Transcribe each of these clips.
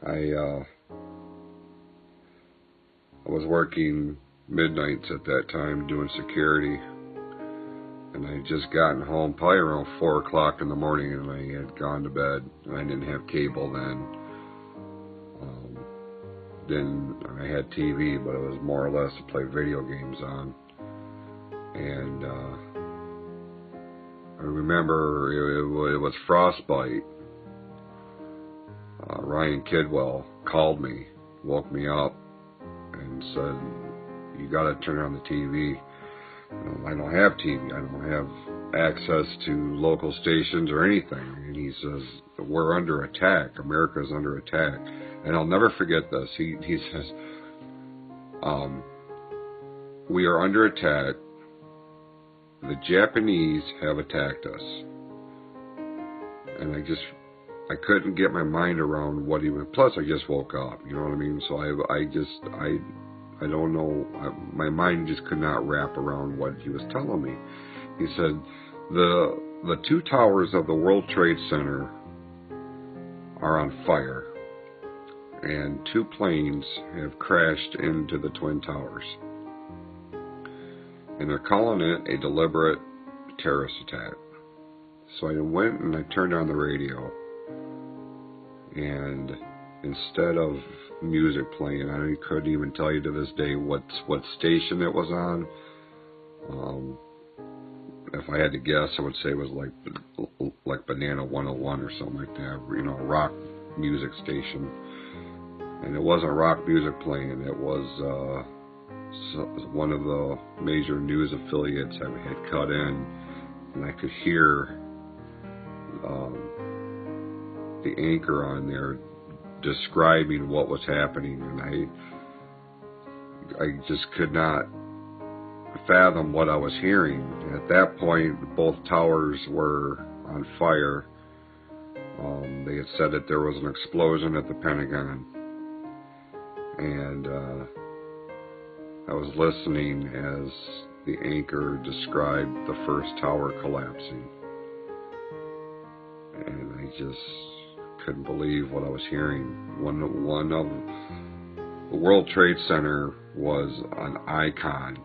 I was working midnights at that time doing security, and I had just gotten home probably around 4 o'clock in the morning, and I had gone to bed, and I didn't have cable then. Then I had TV, but it was more or less to play video games on. And I remember it was frostbite. Ryan Kidwell called me, woke me up, and said, "You got to turn on the TV." I don't have TV. I don't have access to local stations or anything. And he says, "We're under attack. America's under attack." And I'll never forget this. He says, "We are under attack. The Japanese have attacked us." And I couldn't get my mind around what he was. Plus, I just woke up. You know what I mean? So I don't know. My mind just could not wrap around what he was telling me. He said, the 2 towers of the World Trade Center are on fire, and 2 planes have crashed into the Twin Towers. And they're calling it a deliberate terrorist attack. So I went and I turned on the radio, and instead of music playing, I couldn't even tell you to this day what station it was on. If I had to guess, I would say it was like Banana 101 or something like that, you know, a rock music station. And it wasn't rock music playing, it was one of the major news affiliates that had cut in, and I could hear the anchor on there describing what was happening, and I just could not fathom what I was hearing. At that point, both towers were on fire. They had said that there was an explosion at the Pentagon, and I was listening as the anchor described the first tower collapsing, and I just couldn't believe what I was hearing. One of the World Trade Center was an icon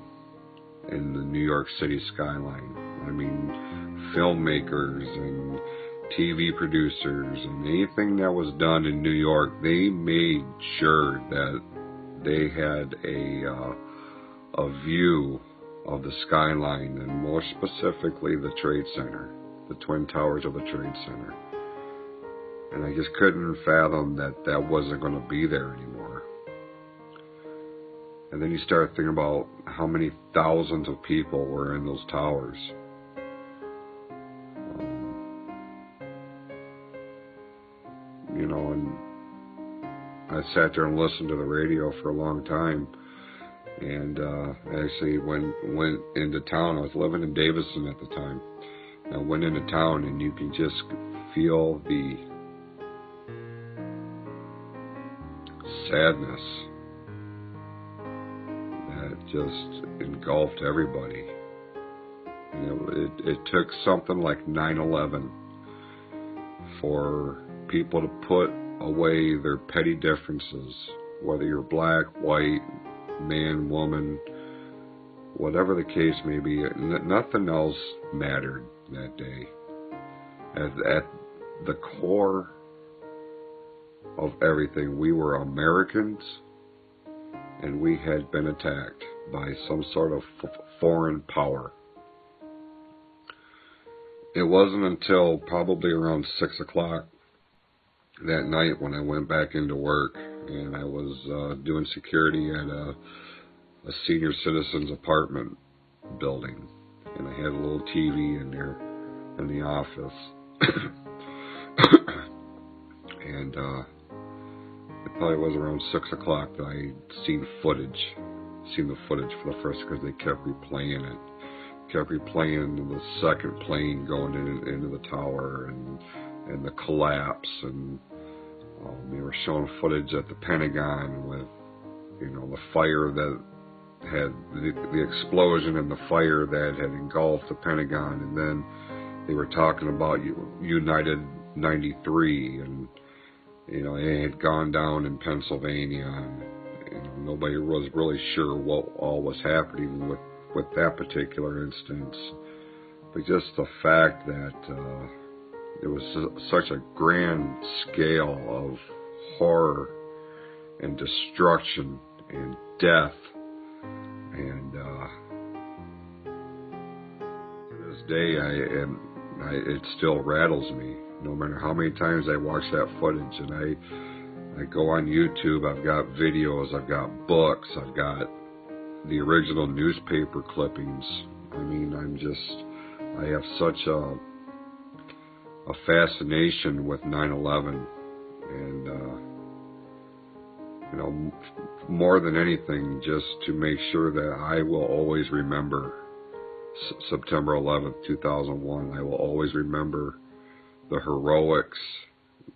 in the New York City skyline. I mean, filmmakers and TV producers and anything that was done in New York, they made sure that they had a view of the skyline, and more specifically the Trade Center, the Twin Towers of the Trade Center. And I just couldn't fathom that wasn't going to be there anymore. And then you start thinking about how many thousands of people were in those towers. You know, and I sat there and listened to the radio for a long time. And I actually went into town. I was living in Davison at the time. I went into town, and you can just feel the sadness that just engulfed everybody. And it took something like 9/11 for people to put away their petty differences, whether you're black, white, man, woman, whatever the case may be. Nothing else mattered that day. At the core of everything, we were Americans, and we had been attacked by some sort of foreign power. It wasn't until probably around 6 o'clock that night when I went back into work, and I was doing security at a senior citizens apartment building, and I had a little TV in there in the office. And it probably was around 6 o'clock that I seen the footage for the first, because they kept replaying it. Kept replaying the second plane going into the tower, and the collapse, and they were showing footage at the Pentagon with, you know, the fire that had the explosion and the fire that had engulfed the Pentagon, and then they were talking about United 93, and it had gone down in Pennsylvania, and nobody was really sure what all was happening with that particular instance. But just the fact that it was such a grand scale of horror and destruction and death, and to this day, it still rattles me. No matter how many times I watch that footage, and I go on YouTube, I've got videos, I've got books, I've got the original newspaper clippings. I mean, I have such a fascination with 9/11, and more than anything, just to make sure that I will always remember September 11th, 2001. I will always remember the heroics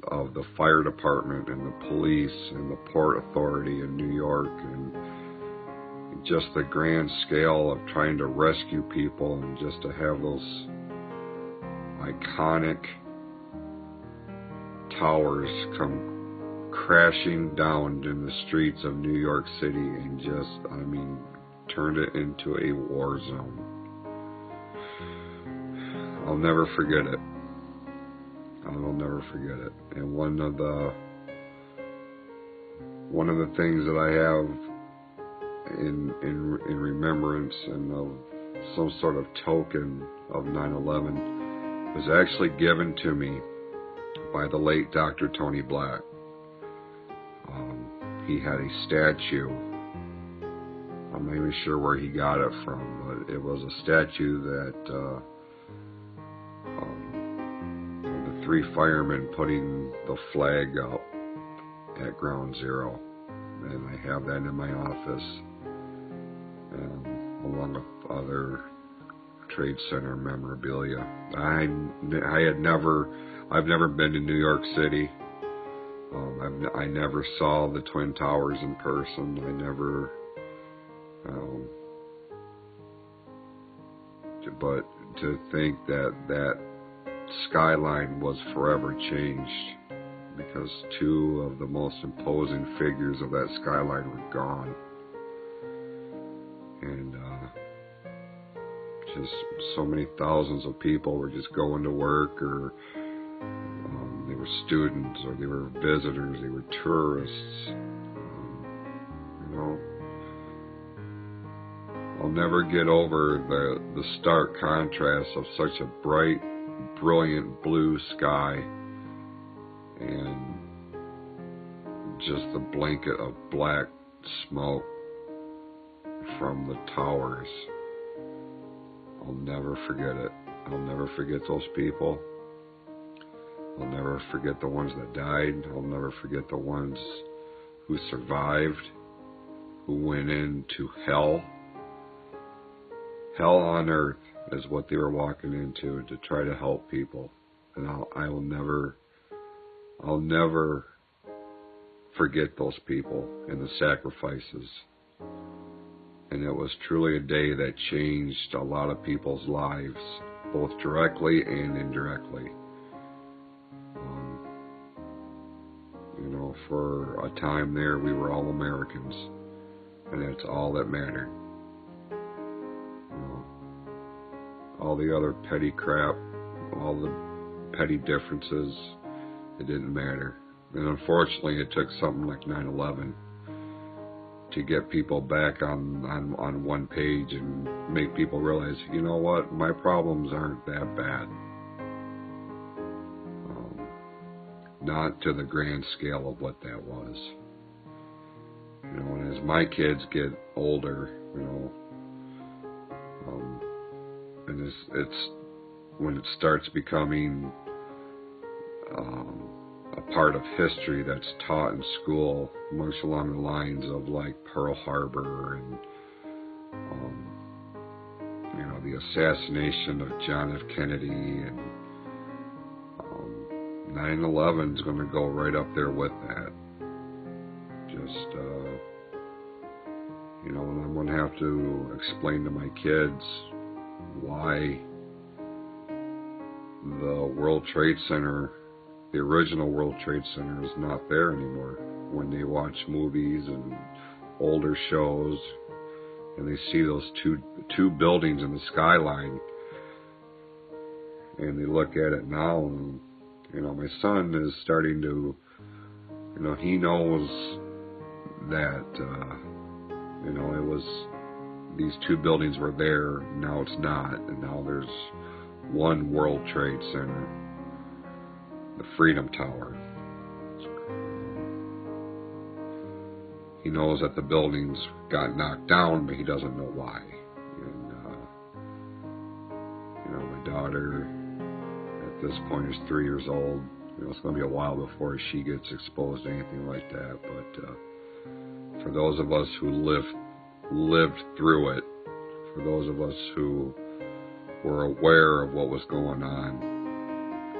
of the fire department and the police and the Port Authority in New York, and just the grand scale of trying to rescue people, and just to have those iconic towers come crashing down in the streets of New York City, and turned it into a war zone. I'll never forget it. I'll never forget it. And one of the things that I have in remembrance and of some sort of token of 9/11 was actually given to me by the late Dr. Tony Black. He had a statue. I'm not even sure where he got it from, but it was a statue that the three firemen putting the flag up at Ground Zero, and I have that in my office, along with other Trade Center memorabilia. I've never been to New York City. I never saw the Twin Towers in person. I never, but to think that skyline was forever changed, because two of the most imposing figures of that skyline were gone. And just so many thousands of people were just going to work, or they were students, or they were visitors, they were tourists. I'll never get over the stark contrast of such a bright, brilliant blue sky and just the blanket of black smoke from the towers. I'll never forget it. I'll never forget those people. I'll never forget the ones that died. I'll never forget the ones who survived, who went into hell. Hell on earth is what they were walking into to try to help people. And I'll never forget those people and the sacrifices. And it was truly a day that changed a lot of people's lives, both directly and indirectly. For a time there, we were all Americans, and that's all that mattered. All the other petty crap, all the petty differences, it didn't matter. And unfortunately, it took something like 9/11 to get people back on one page and make people realize, you know what, my problems aren't that bad. Not to the grand scale of what that was. And as my kids get older, and it's when it starts becoming a part of history that's taught in school, much along the lines of like Pearl Harbor and the assassination of John F. Kennedy, and 9/11 is going to go right up there with that. Just, and I'm going to have to explain to my kids why the World Trade Center the original World Trade Center is not there anymore. When they watch movies and older shows and they see those two buildings in the skyline, and they look at it now, and my son is starting to, he knows that it was, these two buildings were there, now it's not, and now there's one World Trade Center, the Freedom Tower. He knows that the buildings got knocked down, but he doesn't know why. And my daughter at this point is 3 years old. It's going to be a while before she gets exposed to anything like that, but for those of us who lived through it, for those of us who were aware of what was going on,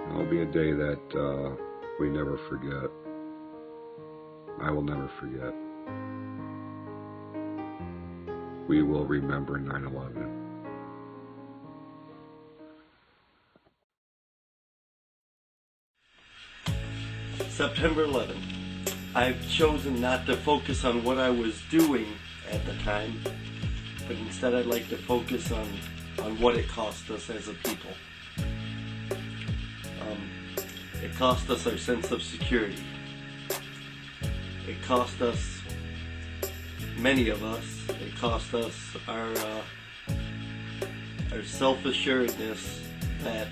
it'll be a day that we never forget. I will never forget. We will remember 9/11. September 11th. I've chosen not to focus on what I was doing at the time, but instead I'd like to focus on what it cost us as a people. It cost us our sense of security. It cost us, many of us, it cost us our self-assuredness that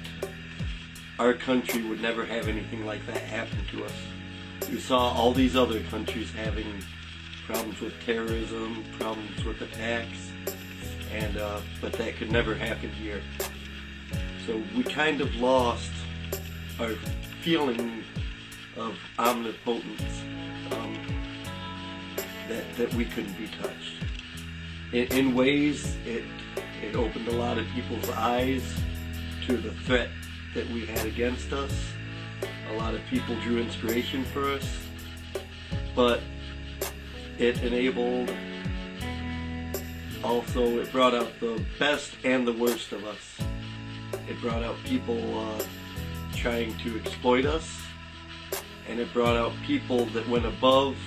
our country would never have anything like that happen to us. We saw all these other countries having problems with terrorism, problems with attacks, and but that could never happen here. So we kind of lost our feeling of omnipotence, that we couldn't be touched. In ways, it opened a lot of people's eyes to the threat that we had against us. A lot of people drew inspiration for us, but it enabled, also it brought out the best and the worst of us. It brought out people trying to exploit us, and it brought out people that went above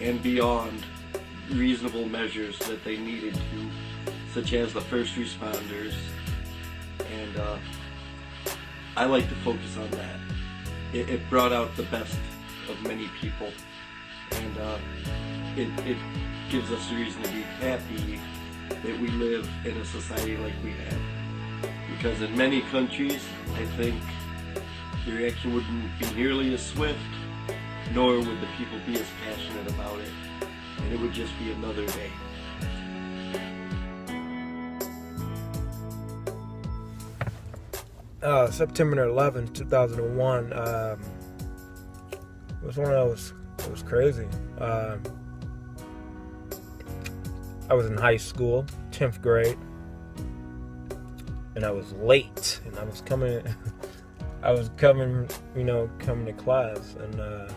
and beyond reasonable measures that they needed to, such as the first responders, and I like to focus on that. It brought out the best of many people, and it gives us a reason to be happy that we live in a society like we have. Because in many countries, I think the reaction wouldn't be nearly as swift, nor would the people be as passionate about it, and it would just be another day. September 11th, 2001, was one of those, it was crazy. I was in high school, 10th grade, and I was late, and I was coming to class, and I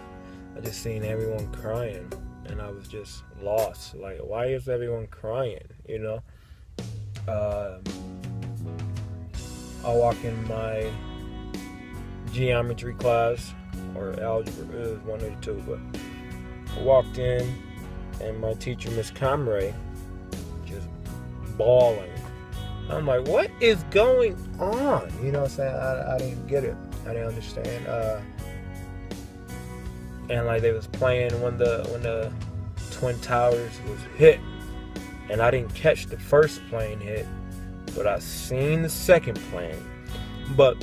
just seen everyone crying, and I was just lost. Like, why is everyone crying, I walk in my geometry class, or algebra, it was one of the two, but I walked in, and my teacher, Miss Comray, just bawling. I'm like, what is going on? You know what I'm saying? I didn't get it. I didn't understand. And like they was playing when the Twin Towers was hit, and I didn't catch the first plane hit, but I seen the second plane. But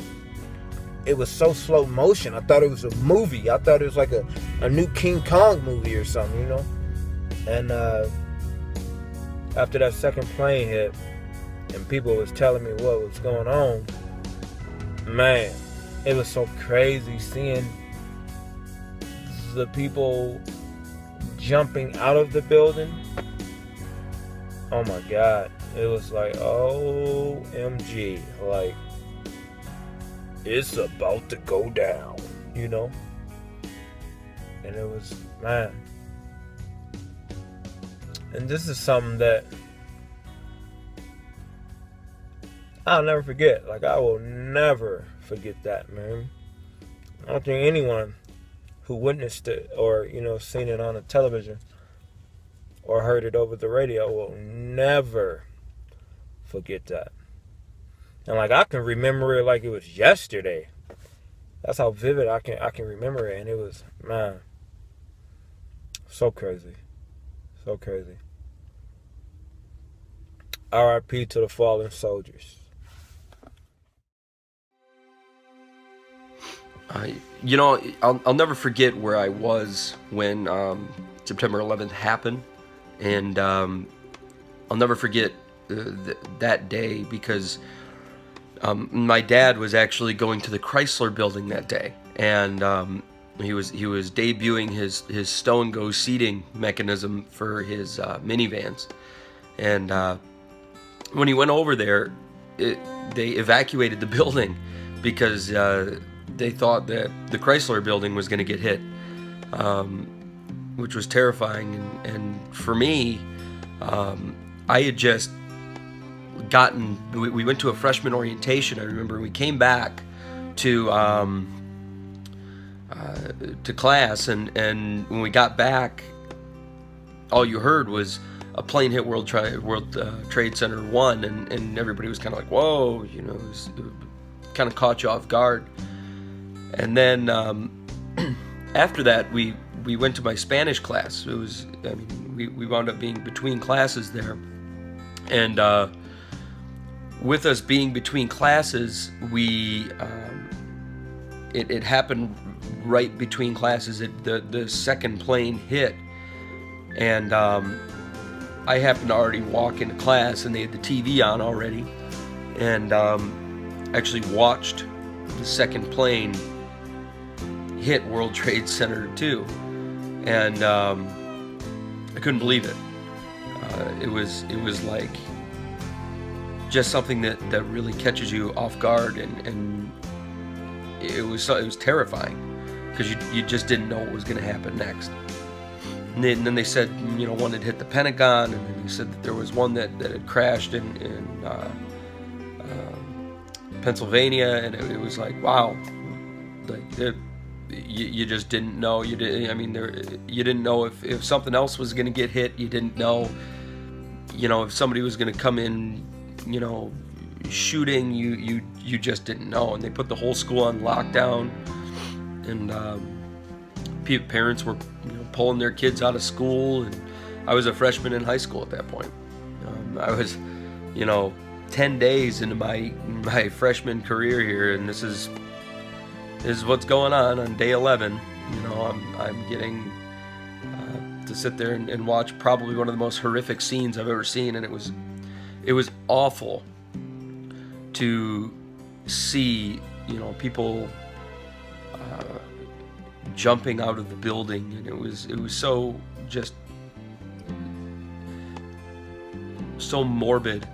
it was so slow motion. I thought it was a movie. I thought it was like a new King Kong movie or something, And after that second plane hit, and people was telling me what was going on, man, it was so crazy seeing the people jumping out of the building. Oh my God. It was like, OMG, like, it's about to go down, And it was, man. And this is something that I'll never forget. Like, I will never forget that, man. I don't think anyone who witnessed it or, seen it on the television or heard it over the radio will never forget that. And like, I can remember it like it was yesterday. That's how vivid I can remember it. And it was, man, so crazy. So crazy. R.I.P. to the fallen soldiers. I'll never forget where I was when September 11th happened, and I'll never forget that day because my dad was actually going to the Chrysler Building that day, and he was debuting his Stow and Go seating mechanism for his minivans, and when he went over there, they evacuated the building because they thought that the Chrysler Building was going to get hit, which was terrifying. And for me, I had just gotten, we went to a freshman orientation, I remember. We came back to class, and when we got back, all you heard was a plane hit World Trade Center 1, and everybody was kind of like, whoa, it kind of caught you off guard. And then after that, we went to my Spanish class. We wound up being between classes there, and with us being between classes, it happened right between classes. The second plane hit, and I happened to already walk into class, and they had the TV on already, and actually watched the second plane hit World Trade Center 2, and I couldn't believe it. It was like just something that really catches you off guard, and it was terrifying because you just didn't know what was going to happen next. And then they said, one had hit the Pentagon, and then they said that there was one that had crashed in Pennsylvania, and it was like, wow, like you just didn't know. You didn't know if something else was going to get hit. You didn't know, if somebody was going to come in, shooting. You just didn't know. And they put the whole school on lockdown, and parents were pulling their kids out of school. And I was a freshman in high school at that point. I was 10 days into my freshman career here, and this is what's going on day 11. I'm getting to sit there and watch probably one of the most horrific scenes I've ever seen, and it was awful to see people jumping out of the building, and it was so just so morbid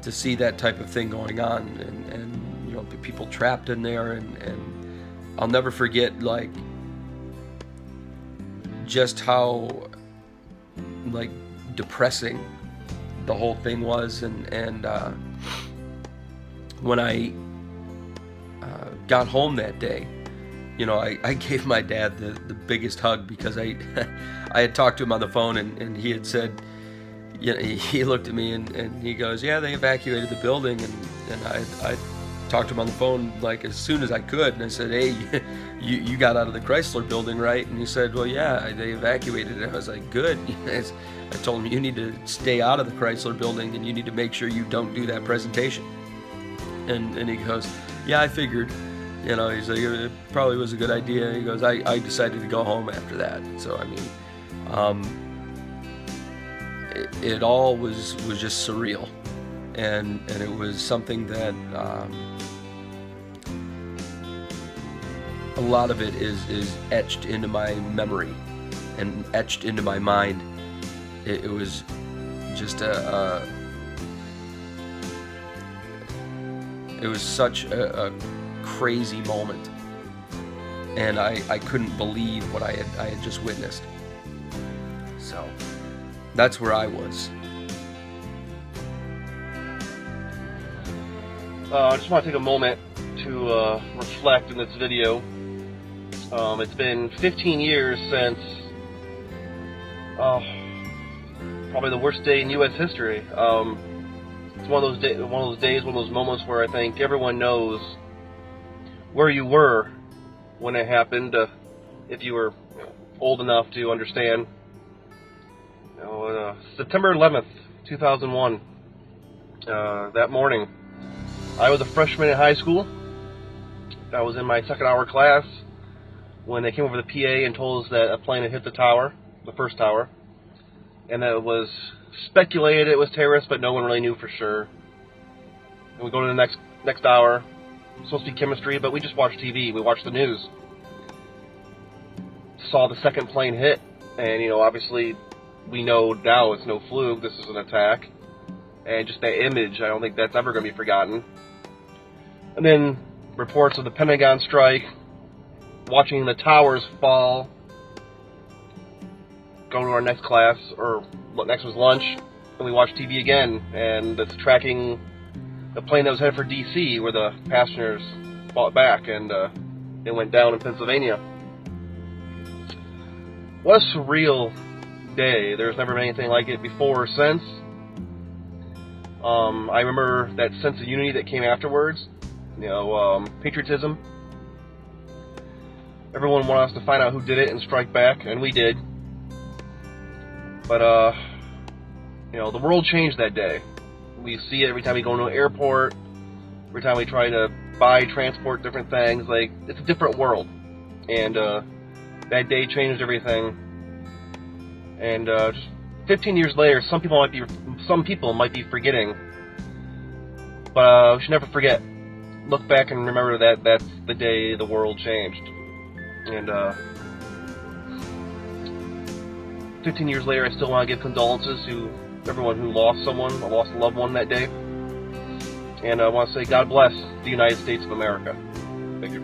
to see that type of thing going on, and people trapped in there, and I'll never forget like just how like depressing the whole thing was, and when I got home that day, I gave my dad the biggest hug because I had talked to him on the phone, and he had said, he looked at me and he goes, yeah, they evacuated the building, and I talked to him on the phone like as soon as I could, and I said, hey, you got out of the Chrysler Building, right? And he said, well, yeah, they evacuated it. I was like, good. I told him, you need to stay out of the Chrysler Building, and you need to make sure you don't do that presentation. And he goes, yeah, I figured. He's like, it probably was a good idea. He goes, I decided to go home after that. So it all was just surreal, and it was something that a lot of it is etched into my memory and etched into my mind. It was just it was such a crazy moment, and I couldn't believe what I had just witnessed. So that's where I was. I just want to take a moment to reflect in this video It's been 15 years since probably the worst day in U.S. history. It's one of those moments where I think everyone knows where you were when it happened, if you were old enough to understand. September 11th, 2001. That morning, I was a freshman in high school. I was in my second hour class when they came over the PA and told us that a plane had hit the tower, the first tower, and that it was speculated it was terrorists, but no one really knew for sure. And we go to the next hour. It's supposed to be chemistry, but we just watched TV. We watched the news. Saw the second plane hit, and obviously we know now it's no fluke. This is an attack, and just that image, I don't think that's ever going to be forgotten. And then reports of the Pentagon strike, watching the towers fall, go to our next class, or next was lunch, and we watched TV again, and it's tracking the plane that was headed for D.C., where the passengers fought back, and it went down in Pennsylvania. What a surreal day. There's never been anything like it before or since. I remember that sense of unity that came afterwards, patriotism. Everyone wanted us to find out who did it and strike back, and we did. But, the world changed that day. We see it every time we go into an airport, every time we try to buy, transport different things. Like, it's a different world. And that day changed everything. And just 15 years later, some people might be forgetting. But we should never forget. Look back and remember that that's the day the world changed. And 15 years later, I still want to give condolences to everyone who lost someone, or lost a loved one that day. And I want to say God bless the United States of America. Thank you.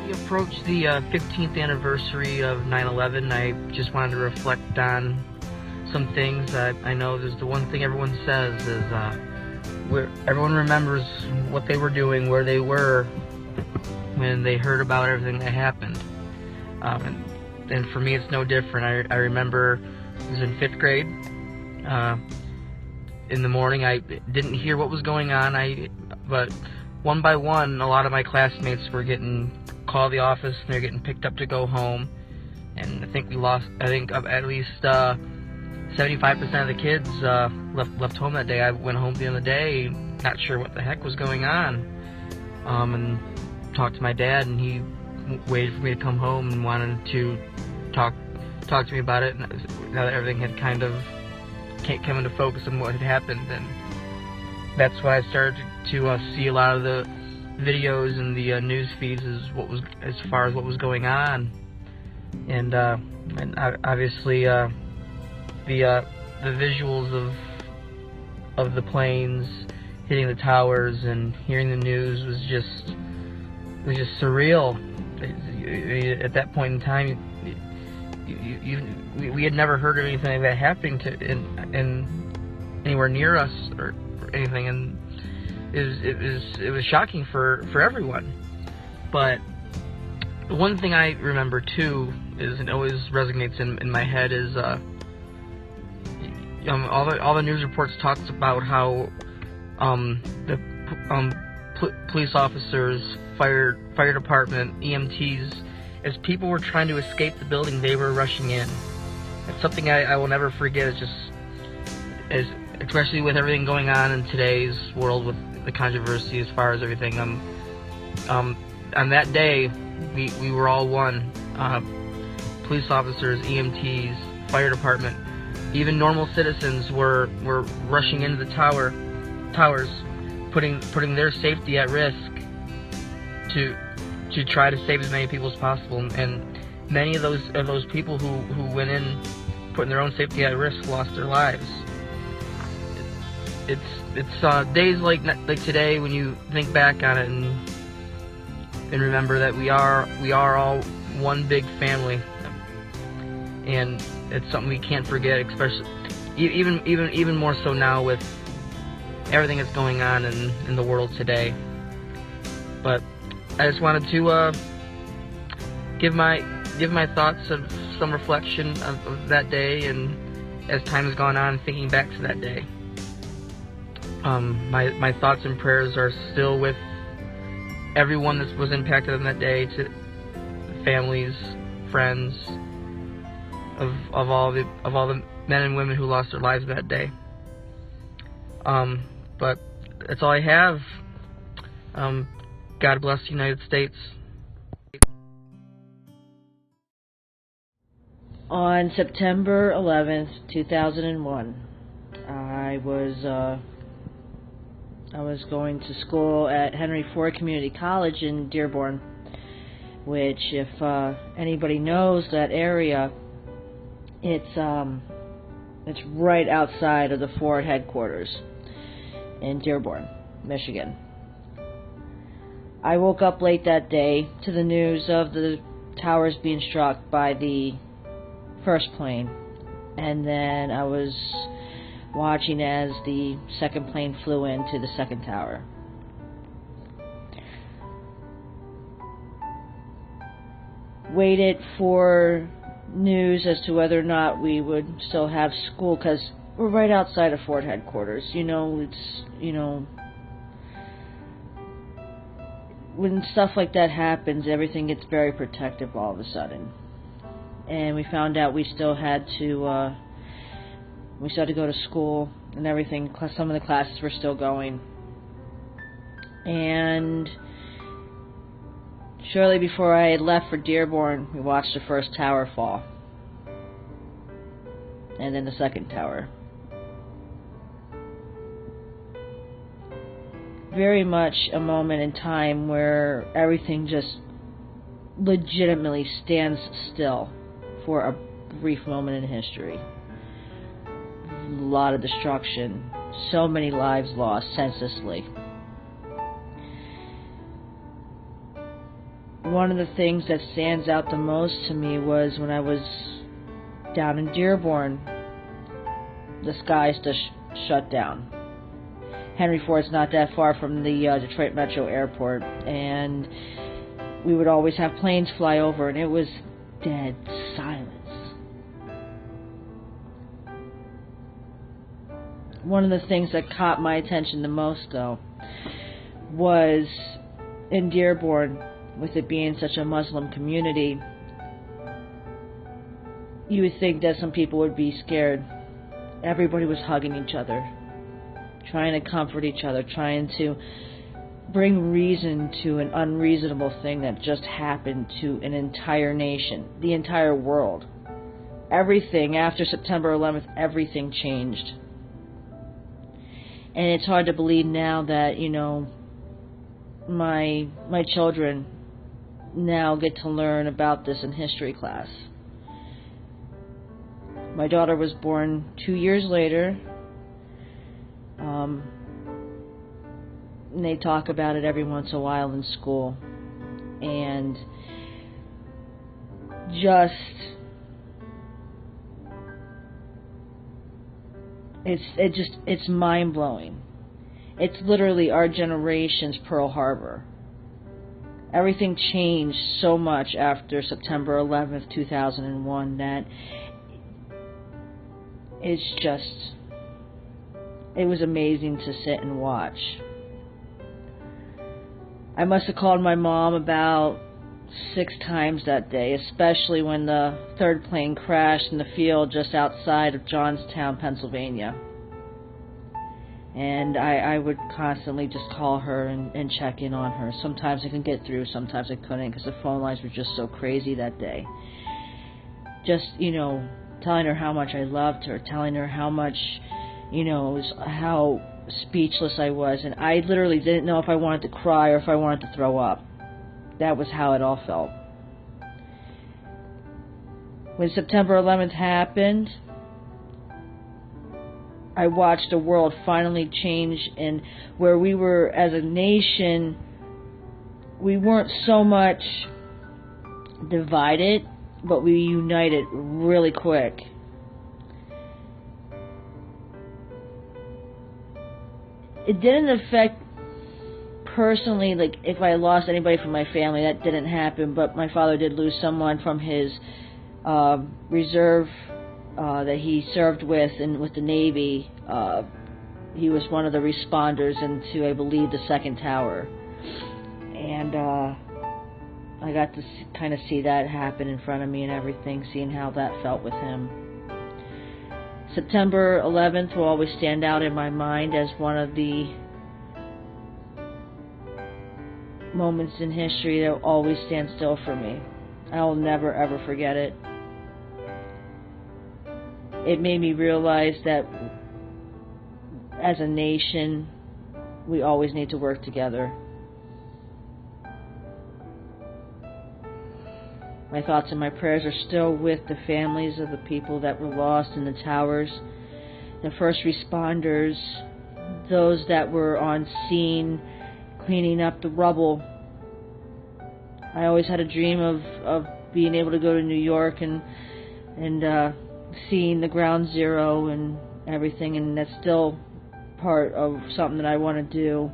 We approached the 15th anniversary of 9/11. I just wanted to reflect on some things. I know there's the one thing everyone says is where everyone remembers what they were doing, where they were when they heard about everything that happened. And for me, it's no different. I remember I was in 5th grade. In the morning, I didn't hear what was going on. But one by one, a lot of my classmates were getting called to the office, and they're getting picked up to go home. And I think at least 75% of the kids left home that day. I went home at the end of the day, not sure what the heck was going on, and talked to my dad, and he waited for me to come home and wanted to talk to me about it. And now that everything had kind of come into focus on what had happened, and that's when I started to see a lot of the videos and the news feeds as far as what was going on, and obviously the visuals of the planes hitting the towers and hearing the news was just surreal. At that point in time, we had never heard of anything like that happening in anywhere near us or anything, and it was shocking for everyone. But the one thing I remember too is, and always resonates in my head, is all the news reports talks about how the police officers, fire department, EMTs, as people were trying to escape the building, they were rushing in. It's something I will never forget. It's just, especially with everything going on in today's world with the controversy as far as everything. On that day, we were all one. Police officers, EMTs, fire department, even normal citizens were rushing into the towers, putting their safety at risk to try to save as many people as possible. And many of those people who went in putting their own safety at risk lost their lives. It's days like today when you think back on it and remember that we are all one big family, and it's something we can't forget, especially even more so now with everything that's going on in the world today. But I just wanted to give my thoughts of some reflection of that day, and as time has gone on, thinking back to that day. My thoughts and prayers are still with everyone that was impacted on that day, to families, friends, of all the men and women who lost their lives that day. But that's all I have. God bless the United States. On September 11th, 2001, I was going to school at Henry Ford Community College in Dearborn, which, if anybody knows that area, it's right outside of the Ford headquarters in Dearborn, Michigan. I woke up late that day to the news of the towers being struck by the first plane, and then I was watching as the second plane flew into the second tower. Waited for news as to whether or not we would still have school, because we're right outside of Ford headquarters. When stuff like that happens, everything gets very protective all of a sudden. And we found out we still had to go to school and everything. Some of the classes were still going. And shortly before I had left for Dearborn, we watched the first tower fall. And then the second tower. Very much a moment in time where everything just legitimately stands still for a brief moment in history. A lot of destruction, so many lives lost senselessly. One of the things that stands out the most to me was when I was down in Dearborn, the skies just shut down. Henry Ford's not that far from the Detroit Metro Airport, and we would always have planes fly over, and it was dead silence. One of the things that caught my attention the most, though, was in Dearborn, with it being such a Muslim community, you would think that some people would be scared. Everybody was hugging each other, trying to comfort each other, trying to bring reason to an unreasonable thing that just happened to an entire nation, the entire world. Everything, after September 11th, everything changed. And it's hard to believe now that, my children now get to learn about this in history class. My daughter was born 2 years later. And they talk about it every once in a while in school. And it's mind-blowing. It's literally our generation's Pearl Harbor. Everything changed so much after September 11th, 2001 that it was amazing to sit and watch. I must have called my mom about 6 times that day, especially when the third plane crashed in the field just outside of Johnstown, Pennsylvania. And I would constantly just call her and check in on her. Sometimes I could get through, sometimes I couldn't, because the phone lines were just so crazy that day. Just, telling her how much I loved her, telling her how much, how speechless I was. And I literally didn't know if I wanted to cry or if I wanted to throw up. That was how it all felt. When September 11th happened, I watched the world finally change, and where we were as a nation, we weren't so much divided, but we united really quick. It didn't affect personally, like, if I lost anybody from my family, that didn't happen, but my father did lose someone from his reserve that he served with and with the Navy. He was one of the responders into, I believe, the second tower. And I got to kind of see that happen in front of me and everything, seeing how that felt with him. September 11th will always stand out in my mind as one of the moments in history that will always stand still for me. I will never ever forget it. It made me realize that as a nation, we always need to work together. My thoughts and my prayers are still with the families of the people that were lost in the towers, the first responders, those that were on scene cleaning up the rubble. I always had a dream of being able to go to New York and seeing the ground zero and everything, and that's still part of something that I want to do,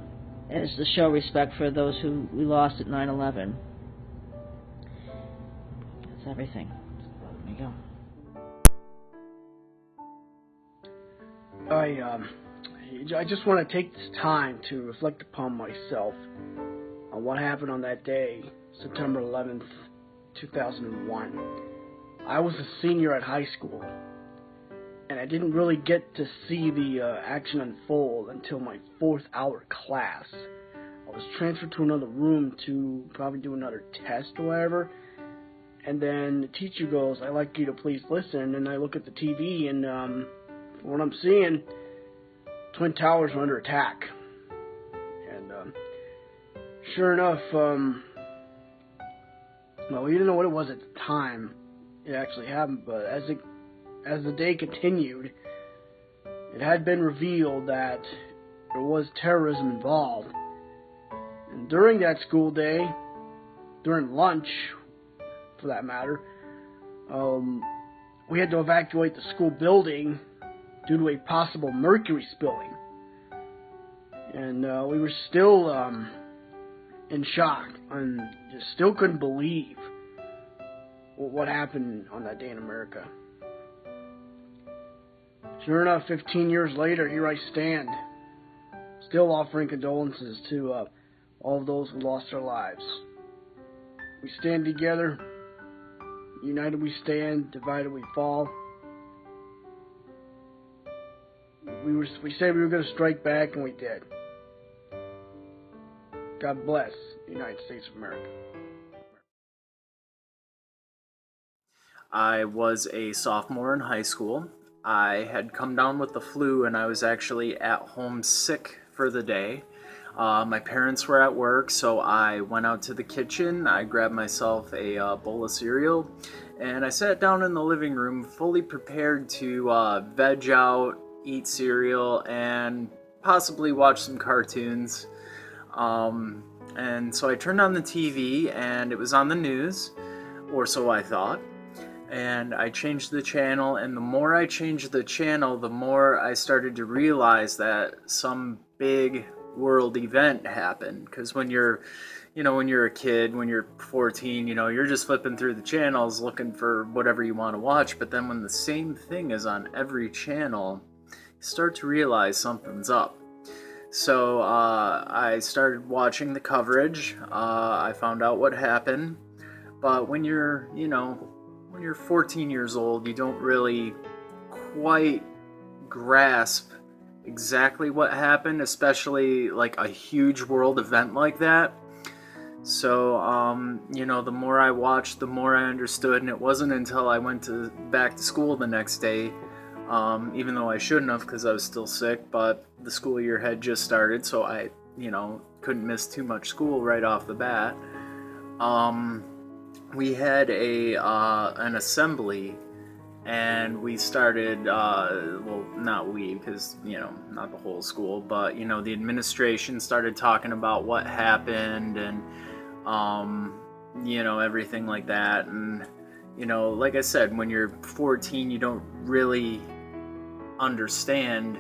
is to show respect for those who we lost at 9/11. That's everything. There you go. I just want to take this time to reflect upon myself on what happened on that day, September 11th, 2001. I was a senior at high school, and I didn't really get to see the action unfold until my 4th hour class. I was transferred to another room to probably do another test or whatever, and then the teacher goes, "I'd like you to please listen," and I look at the TV, and from what I'm seeing, Twin Towers were under attack. And sure enough, well, we didn't know what it was at the time it actually happened, but as the day continued, it had been revealed that there was terrorism involved. And during that school day, during lunch, for that matter, we had to evacuate the school building due to a possible mercury spilling. And we were still in shock and just still couldn't believe what happened on that day in America. Sure enough, 15 years later, here I stand, still offering condolences to all of those who lost their lives. We stand together, united we stand, divided we fall. We said we were going to strike back, and we did. God bless the United States of America. I was a sophomore in high school. I had come down with the flu, and I was actually at home sick for the day. My parents were at work, so I went out to the kitchen. I grabbed myself a bowl of cereal, and I sat down in the living room fully prepared to veg out, eat cereal, and possibly watch some cartoons. And so I turned on the TV, and it was on the news, or so I thought. And I changed the channel, and the more I changed the channel, the more I started to realize that some big world event happened. Because when you're a kid, when you're 14, you're just flipping through the channels looking for whatever you want to watch. But then when the same thing is on every channel, you start to realize something's up. So I started watching the coverage. I found out what happened. But when you're 14 years old, you don't really quite grasp exactly what happened, especially like a huge world event like that. So, the more I watched, the more I understood, and it wasn't until I went back to school the next day, even though I shouldn't have because I was still sick, but the school year had just started, so I, couldn't miss too much school right off the bat. We had an assembly, and we started, well, not we, because, not the whole school, but, the administration started talking about what happened, and, everything like that, and, like I said, when you're 14, you don't really understand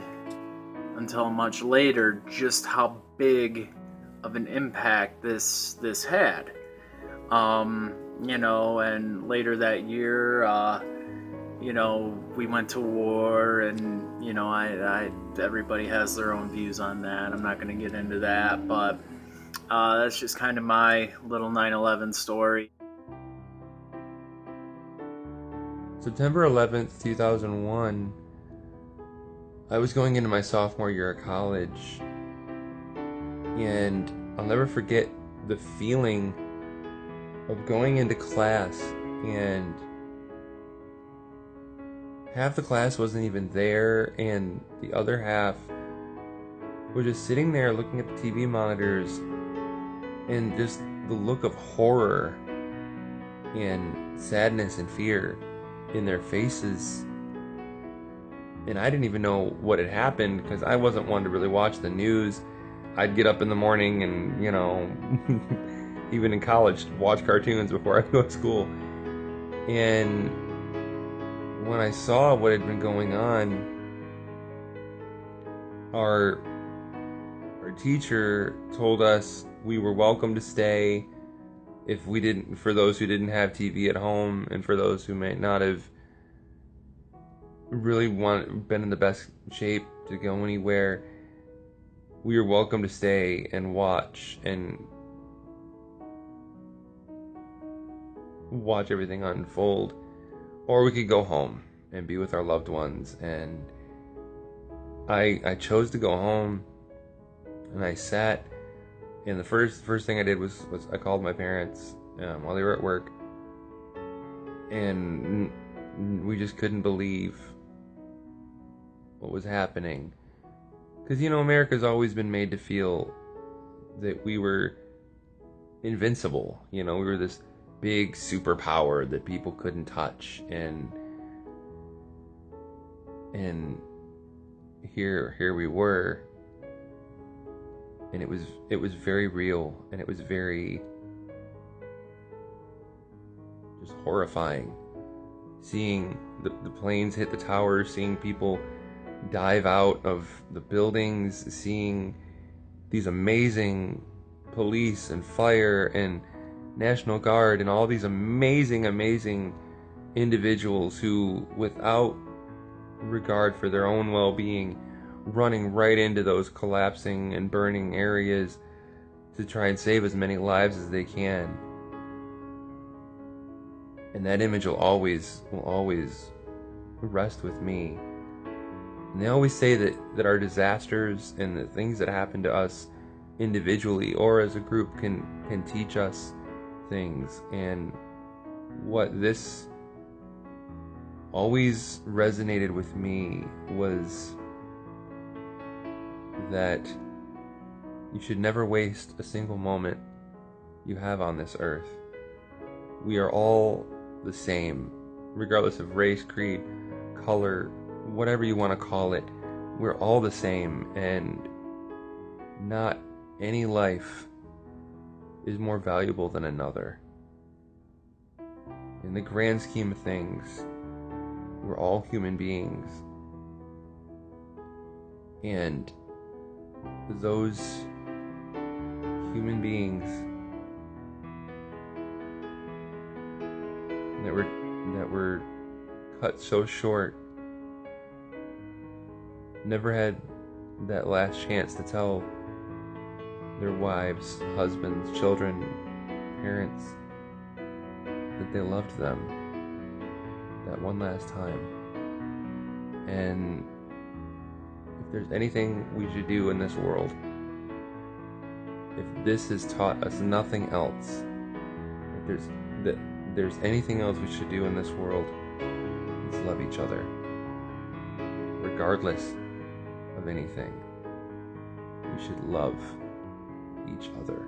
until much later just how big of an impact this had. You know, and later that year, you know, we went to war, and you know, everybody has their own views on that. I'm not going to get into that, but that's just kind of my little 9/11 story. September 11th, 2001, I was going into my sophomore year of college, and I'll never forget the feeling of going into class, and half the class wasn't even there, and the other half was just sitting there looking at the TV monitors, and just the look of horror and sadness and fear in their faces. And I didn't even know what had happened, because I wasn't one to really watch the news. I'd get up in the morning and, you know, even in college, watch cartoons before I go to school. And when I saw what had been going on, our teacher told us we were welcome to stay if we didn't, for those who didn't have TV at home, and for those who may not have really been in the best shape to go anywhere, we were welcome to stay and watch everything unfold, or we could go home and be with our loved ones. And I chose to go home, and I sat. And the first thing I did was I called my parents while they were at work, and we just couldn't believe what was happening. Because, you know, America's always been made to feel that we were invincible. You know, we were this big superpower that people couldn't touch, and here we were. And it was very real, and it was very just horrifying. Seeing the planes hit the towers, seeing people dive out of the buildings, seeing these amazing police and fire and National Guard and all these amazing individuals who, without regard for their own well-being, running right into those collapsing and burning areas to try and save as many lives as they can. And that image will always rest with me. And they always say that our disasters and the things that happen to us individually or as a group can teach us things. And what this always resonated with me was that you should never waste a single moment you have on this earth. We are all the same, regardless of race, creed, color, whatever you want to call it. We're all the same, and not any life is more valuable than another. In the grand scheme of things, we're all human beings. And those human beings that were cut so short never had that last chance to tell their wives, husbands, children, parents that they loved them that one last time. And if there's anything we should do in this world, if this has taught us nothing else, if there's anything else we should do in this world, it's love each other, regardless of anything. We should love each other.